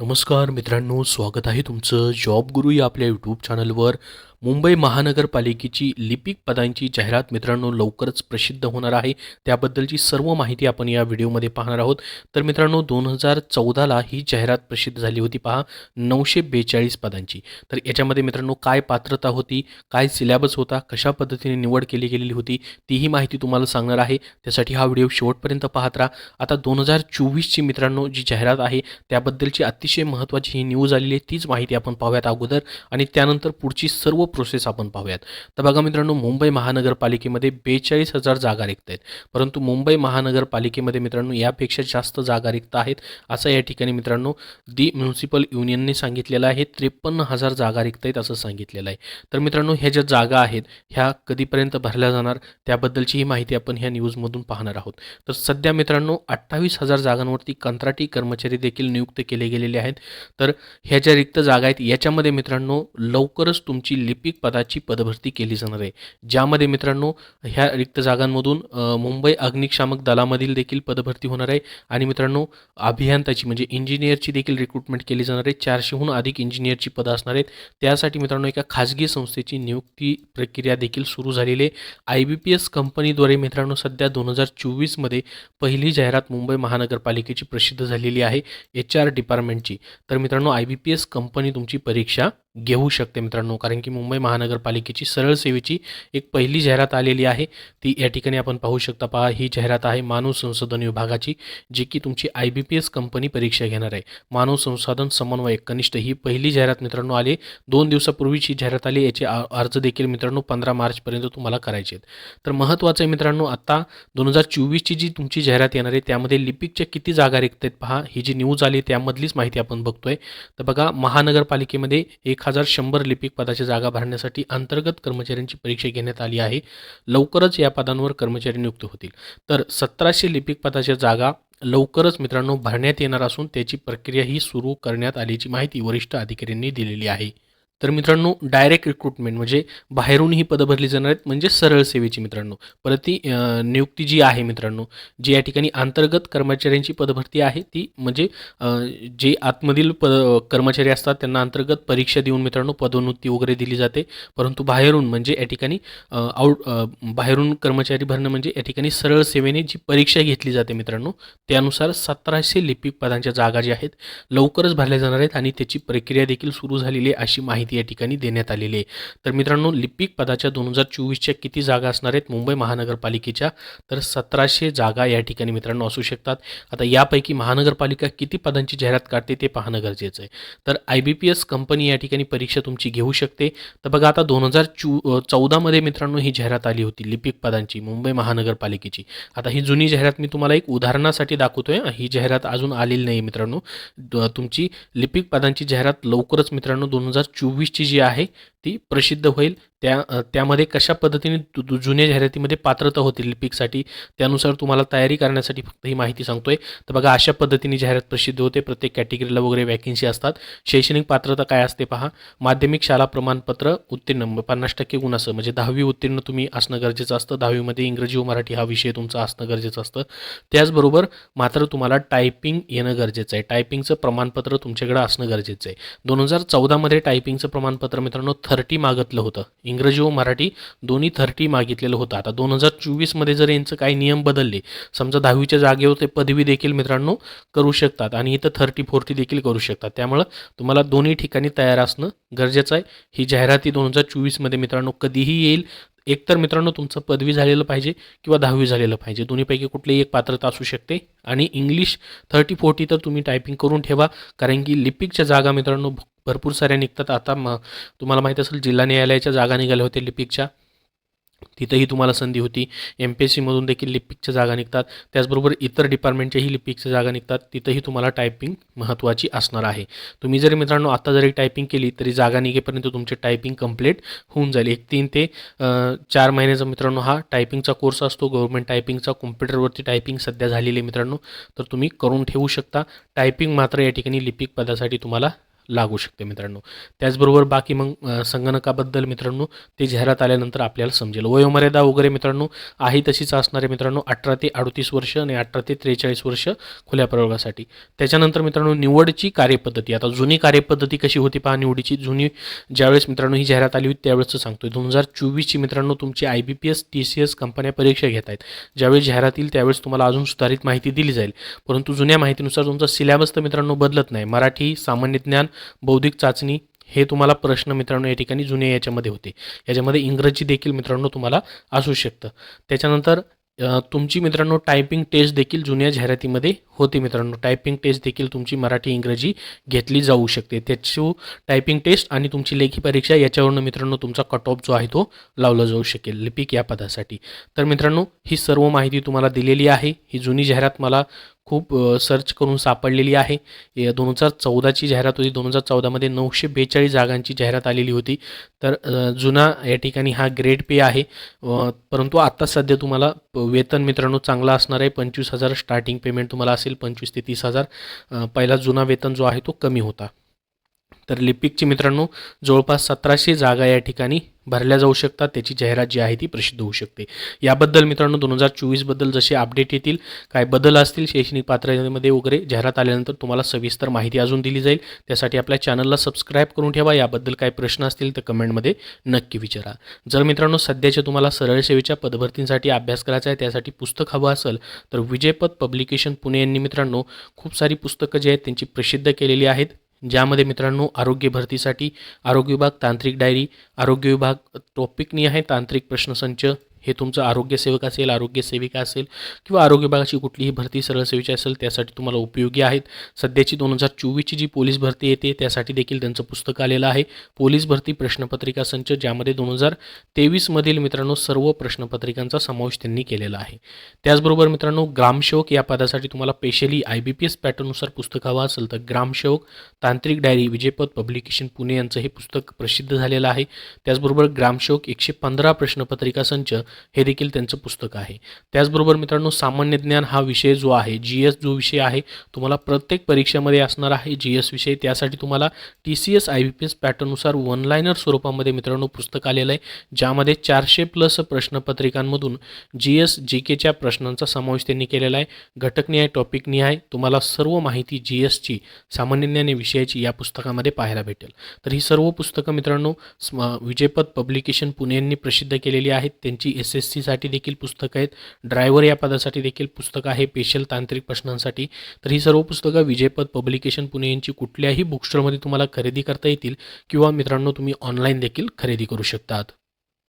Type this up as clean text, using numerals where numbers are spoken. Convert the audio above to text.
नमस्कार मित्रांनो, स्वागत आहे तुमचं जॉब गुरु या आपल्या यूट्यूब चॅनलवर. मुंबई महानगरपालिकेची लिपिक पदांची जाहिरात मित्रांनो लवकरच प्रसिद्ध होणार आहे. त्याबद्दलची सर्व माहिती आपण या व्हिडिओमध्ये पाहणार आहोत. तर मित्रांनो 2014ला ही जाहिरात प्रसिद्ध झाली होती पहा, 942 पदांची. तर याच्यामध्ये मित्रांनो काय पात्रता होती, काय सिलेबस होता, कशा पद्धतीने निवड केली गेलेली होती, तीही माहिती तुम्हाला सांगणार आहे. त्यासाठी हा व्हिडिओ शेवटपर्यंत पाहत राहा. आता 2024ची मित्रांनो जी जाहिरात आहे त्याबद्दलची अतिशय महत्त्वाची ही न्यूज आलेली आहे. तीच माहिती आपण पाहूयात अगोदर आणि त्यानंतर पुढची सर्व प्रोसेस आपण पाहूयात. तर बघा मित्रांनो, मुंबई महानगरपालिकेमध्ये 42,000 जागा रिक्त आहेत. परंतु मुंबई महानगरपालिकेमध्ये मित्रांनो यापेक्षा जास्त जागा रिक्त आहेत असं या ठिकाणी मित्रांनो दी म्युनिसिपल युनियनने सांगितलेलं आहे. 53,000 जागा रिक्त आहेत असं सांगितलेलं आहे. तर मित्रांनो ह्या ज्या जागा आहेत ह्या कधीपर्यंत भरल्या जाणार त्याबद्दलची ही माहिती आपण ह्या न्यूजमधून पाहणार आहोत. तर सध्या मित्रांनो 28,000 जागांवरती कंत्राटी कर्मचारी देखील नियुक्त केले गेलेले आहेत. तर ह्या ज्या रिक्त जागा आहेत याच्यामध्ये मित्रांनो लवकरच तुमची लिपिक पदाची पदभरती केली जाणार आहे. ज्यामध्ये मित्रांनो ह्या रिक्त जागांमधून मुंबई अग्निशामक दलामधील देखील पदभरती होणार आहे आणि मित्रांनो अभियंताची म्हणजे इंजिनियरची देखील रिक्रुटमेंट केली जाणार आहे. 400हून अधिक इंजिनियरची पदं असणार आहेत. त्यासाठी मित्रांनो एका खाजगी संस्थेची नियुक्ती प्रक्रिया देखील सुरू झालेली आहे. IBPS कंपनीद्वारे मित्रांनो सध्या 2024मध्ये पहिली जाहिरात मुंबई महानगरपालिकेची प्रसिद्ध झालेली आहे HR डिपार्टमेंटची. तर मित्रांनो IBPS कंपनी तुमची परीक्षा घेऊ शकते मित्रांनो, कारण की मुंबई महानगरपालिकेची सरळ सेवेची एक पहिली जाहिरात आलेली आहे. ती या ठिकाणी आपण पाहू शकता. पहा, ही जाहिरात आहे मानव संसाधन विभागाची, जी की तुमची IBPS कंपनी परीक्षा घेणार आहे. मानव संसाधन समन्वयक कनिष्ठ ही पहिली जाहिरात मित्रांनो आली. 2 दिवसापूर्वीची जाहिरात आली. याचे अर्ज देखील मित्रांनो 15 मार्चपर्यंत तुम्हाला करायचे आहेत. तर महत्त्वाचं आहे मित्रांनो, आता 2024ची जी तुमची जाहिरात येणार आहे त्यामध्ये लिपिकच्या किती जागा रिक्त आहेत पहा. ही जी न्यूज आली त्यामधलीच माहिती आपण बघतोय. तर बघा, महानगरपालिकेमध्ये 1,100 लिपिक पदाच्या जागा भरण्यासाठी अंतर्गत कर्मचाऱ्यांची परीक्षा घेण्यात आली आहे. लवकरच या पदांवर कर्मचारी नियुक्त होतील. तर 1700 लिपिक पदाच्या जागा लवकरच मित्रांनो भरण्यात येणार असून त्याची प्रक्रिया ही सुरू करण्यात आल्याची माहिती वरिष्ठ अधिकाऱ्यांनी दिलेली आहे. तर मित्रांनो डायरेक्ट रिक्रुटमेंट म्हणजे बाहेरून ही पदं भरली जाणार आहेत, म्हणजे सरळ सेवेची मित्रांनो. परत ती नियुक्ती जी आहे मित्रांनो, जी या ठिकाणी अंतर्गत कर्मचाऱ्यांची पदभरती आहे ती म्हणजे जे आतमधील कर्मचारी असतात त्यांना अंतर्गत परीक्षा देऊन मित्रांनो पदोन्नती वगैरे दिली जाते. परंतु बाहेरून म्हणजे या ठिकाणी बाहेरून कर्मचारी भरणं म्हणजे या ठिकाणी सरळ सेवेने जी परीक्षा घेतली जाते मित्रांनो, त्यानुसार 1700 लिपिक पदांच्या जागा ज्या आहेत लवकरच भरल्या जाणार आहेत आणि त्याची प्रक्रिया देखील सुरू झालेली आहे अशी माहिती या ठिकाणी देण्यात आलेली आहे. तर मित्रांनो लिपिक पदाच्या 2024च्या किती जागा असणार आहेत मुंबई महानगरपालिकेच्या, तर 1700 जागा या ठिकाणी मित्रांनो असू शकतात. आता यापैकी महानगरपालिका किती पदांची जाहिरात काढते ते पाहणं गरजेचं आहे. तर IBPS कंपनी या ठिकाणी परीक्षा तुमची घेऊ शकते. तर बघा, आता 2014मध्ये मित्रांनो ही जाहिरात आली होती लिपिक पदांची मुंबई महानगरपालिकेची. आता ही जुनी जाहिरात मी तुम्हाला एक उदाहरणासाठी दाखवतोय. ही जाहिरात अजून आलेली नाही मित्रांनो. तुमची लिपिक पदांची जाहिरात लवकरच मित्रांनो 2024ची जी आहे ती प्रसिद्ध होईल. त्यामध्ये कशा पद्धतीने जुन्या जाहिरातीमध्ये पात्रता होती लिपिकसाठी त्यानुसार तुम्हाला तयारी करण्यासाठी फक्त ही माहिती सांगतोय. तर बघा, अशा पद्धतीने जाहिरात प्रसिद्ध होते. प्रत्येक कॅटेगरीला वगैरे वॅकेन्सी असतात. शैक्षणिक पात्रता काय असते पहा, माध्यमिक शाळा प्रमाणपत्र उत्तीर्ण 50% गुण असं म्हणजे 10वी उत्तीर्ण तुम्ही असणं गरजेचं असतं. 10वीमध्ये इंग्रजी व मराठी हा विषय तुमचा असणं गरजेचं असतं. त्याचबरोबर मात्र तुम्हाला टायपिंग येणं गरजेचं आहे. टायपिंगचं प्रमाणपत्र तुमच्याकडे असणं गरजेचं आहे. 2014मध्ये टायपिंगचं प्रमाणपत्र मित्रांनो 30 मागितलं होतं. इंग्रजी व मराठी दोन्ही 30 मागितलेलं होतं. आता 2024मध्ये जर यांचं काही नियम बदलले, समजा 10वीच्या जागेवर ते पदवी देखील मित्रांनो करू शकतात आणि इथं 30-40 देखील करू शकतात. त्यामुळं तुम्हाला दोन्ही ठिकाणी तयार असणं गरजेचं आहे. ही जाहिराती 2024मध्ये मित्रांनो कधीही येईल. एकतर मित्रांनो तुमचं पदवी झालेलं पाहिजे किंवा 10वी झालेलं पाहिजे. दोन्हीपैकी कुठलीही एक पात्रता असू शकते आणि इंग्लिश 30-40 तर तुम्ही टायपिंग करून ठेवा, कारण की लिपिकच्या जागा मित्रांनो भरपूर साऱ्या निघतात. आता तुम्हाला माहीत असेल जिल्हा न्यायालयाच्या जागा निघाल्या होत्या लिपिकच्या, तिथंही तुम्हाला संधी होती. MPSCमधून देखील लिपिकच्या जागा निघतात. त्याचबरोबर इतर डिपार्टमेंटच्याही लिपिकच्या जागा निघतात. तिथंही तुम्हाला टायपिंग महत्त्वाची असणार आहे. तुम्ही जरी मित्रांनो आता जरी टायपिंग केली तरी जागा निघेपर्यंत तुमची टायपिंग कंप्लीट होऊन जाईल. 3 ते 4 महिन्याचा मित्रांनो हा टायपिंगचा कोर्स असतो. गव्हर्नमेंट टायपिंगचा कॉम्प्युटरवरती टायपिंग सध्या झालेली आहे मित्रांनो, तर तुम्ही करून ठेवू शकता. टायपिंग मात्र या ठिकाणी लिपिक पदासाठी तुम्हाला लागू शकते मित्रांनो. त्याचबरोबर बाकी मग संगणकाबद्दल मित्रांनो ते जाहिरात आल्यानंतर आपल्याला समजेल. वयोमर्यादा वगैरे मित्रांनो आहे तशीच असणार आहे मित्रांनो, 18 ते 38 वर्ष आणि 18 ते 43 वर्ष खुल्या प्रवर्गासाठी. त्याच्यानंतर मित्रांनो निवडची कार्यपद्धती. आता जुनी कार्यपद्धती कशी होती पहा निवडीची. जुनी ज्यावेळेस मित्रांनो ही जाहिरात आली होती त्यावेळेसचं सांगतोय. 2024ची मित्रांनो तुमची IBPS TCS कंपन्या परीक्षा घेत आहेत. ज्यावेळेस जाहिरात येईल त्यावेळेस तुम्हाला अजून सुधारित माहिती दिली जाईल. परंतु जुन्या माहितीनुसार तुमचा सिलेबस तर मित्रांनो बदलत नाही. मराठी, सामान्य ज्ञान, बौद्धिक चाचणी हे तुम्हाला प्रश्न मित्रांनो या ठिकाणी जुन्या याच्यामध्ये होते. याच्यामध्ये इंग्रजी देखील मित्रांनो तुम्हाला असू शकतं. त्याच्यानंतर तुमची मित्रांनो टायपिंग टेस्ट देखील जुन्या जाहिरातीमध्ये होती मित्रांनो. टायपिंग टेस्ट देखील तुमची मराठी इंग्रजी घेतली जाऊ शकते. त्याची टायपिंग टेस्ट आणि तुमची लेखी परीक्षा याच्यावरून मित्रांनो तुमचा कट ऑफ जो आहे तो लावला जाऊ शकेल लिपिक या पदासाठी. तर मित्रांनो ही सर्व माहिती तुम्हाला दिलेली आहे. ही जुनी जाहिरात मला खूप सर्च करून सापडलेली आहे. 2014ची जाहिरात होती. 2014मध्ये 942 जागांची जाहिरात आलेली होती. तर जुना या ठिकाणी हा ग्रेड पे आहे. परंतु आत्ता सध्या तुम्हाला वेतन मित्रांनो चांगला असणार आहे. 25,000 स्टार्टिंग पेमेंट तुम्हाला असेल. 25,000 ते 30,000. पहिला जुना वेतन जो आहे तो कमी होता. तर लिपिकची मित्रांनो जवळपास 1700 जागा या ठिकाणी भरल्या जाऊ शकतात. त्याची जाहिरात जी आहे ती प्रसिद्ध होऊ शकते. याबद्दल मित्रांनो 2024बद्दल जसे अपडेट येतील, काय बदल असतील शैक्षणिक पात्रतेमध्ये वगैरे जाहिरात आल्यानंतर तुम्हाला सविस्तर माहिती अजून दिली जाईल. त्यासाठी आपल्या चॅनलला सबस्क्राईब करून ठेवा. याबद्दल काही प्रश्न असतील तर कमेंटमध्ये नक्की विचारा. जर मित्रांनो सध्याच्या तुम्हाला सरळ सेवेच्या पदभरतींसाठी अभ्यास करायचा आहे, त्यासाठी पुस्तक हवं असेल तर विजयपथ पब्लिकेशन पुणे यांनी मित्रांनो खूप सारी पुस्तकं जी आहेत त्यांची प्रसिद्ध केलेली आहेत. ज्यामध्ये मित्रांनो आरोग्य भरतीसाठी आरोग्य विभाग तांत्रिक डायरी, आरोग्य विभाग टॉपिकनी आहे तांत्रिक प्रश्नसंच, हे तुमचं आरोग्यसेवक असेल, आरोग्य सेविका असेल किंवा आरोग्य विभागाची कुठलीही भरती सरळ सेवेची असेल त्यासाठी तुम्हाला उपयोगी आहेत. सध्याची 2024ची जी पोलीस भरती येते त्यासाठी देखील त्यांचं पुस्तक आलेलं आहे. पोलीस भरती प्रश्नपत्रिका संच, ज्यामध्ये 2023मधील मित्रांनो सर्व प्रश्नपत्रिकांचा समावेश त्यांनी केलेला आहे. त्याचबरोबर मित्रांनो ग्रामसेवक या पदासाठी तुम्हाला स्पेशली IBPS पॅटर्ननुसार पुस्तक हवं असेल तर ग्रामसेवक तांत्रिक डायरी विजयपथ पब्लिकेशन पुणे यांचं हे पुस्तक प्रसिद्ध झालेलं आहे. त्याचबरोबर ग्रामसेवक 115 प्रश्नपत्रिका संच हे देखील त्यांचं पुस्तक आहे. त्याचबरोबर मित्रांनो सामान्य ज्ञान हा विषय जो आहे, GS जो विषय आहे तुम्हाला प्रत्येक परीक्षेमध्ये असणार आहे. GS विषय त्यासाठी तुम्हाला TCS IBPS पॅटर्ननुसार वन लाइनर स्वरूपामध्ये मित्रांनो पुस्तक आलेलं आहे. ज्यामध्ये 400+ प्रश्नपत्रिकांमधून GS GKच्या प्रश्नांचा समावेश त्यांनी केलेला आहे. घटकनिहाय टॉपिकनिहाय तुम्हाला सर्व माहिती GSची सामान्य ज्ञान विषयाची या पुस्तकामध्ये पाहायला भेटेल. तर ही सर्व पुस्तकं मित्रांनो विजयपथ पब्लिकेशन पुणे यांनी प्रसिद्ध केलेली आहेत. त्यांची SSC साठी देखील पुस्तकं आहेत. ड्रायव्हर या पदासाठी देखील पुस्तक आहे स्पेशल तांत्रिक प्रश्नांसाठी. तर ही सर्व पुस्तकं विजयपथ पब्लिकेशन पुणे यांची कुठल्याही बुक स्टोअरमध्ये तुम्हाला खरेदी करता येतील किंवा मित्रांनो तुम्ही ऑनलाईन देखील खरेदी करू शकतात.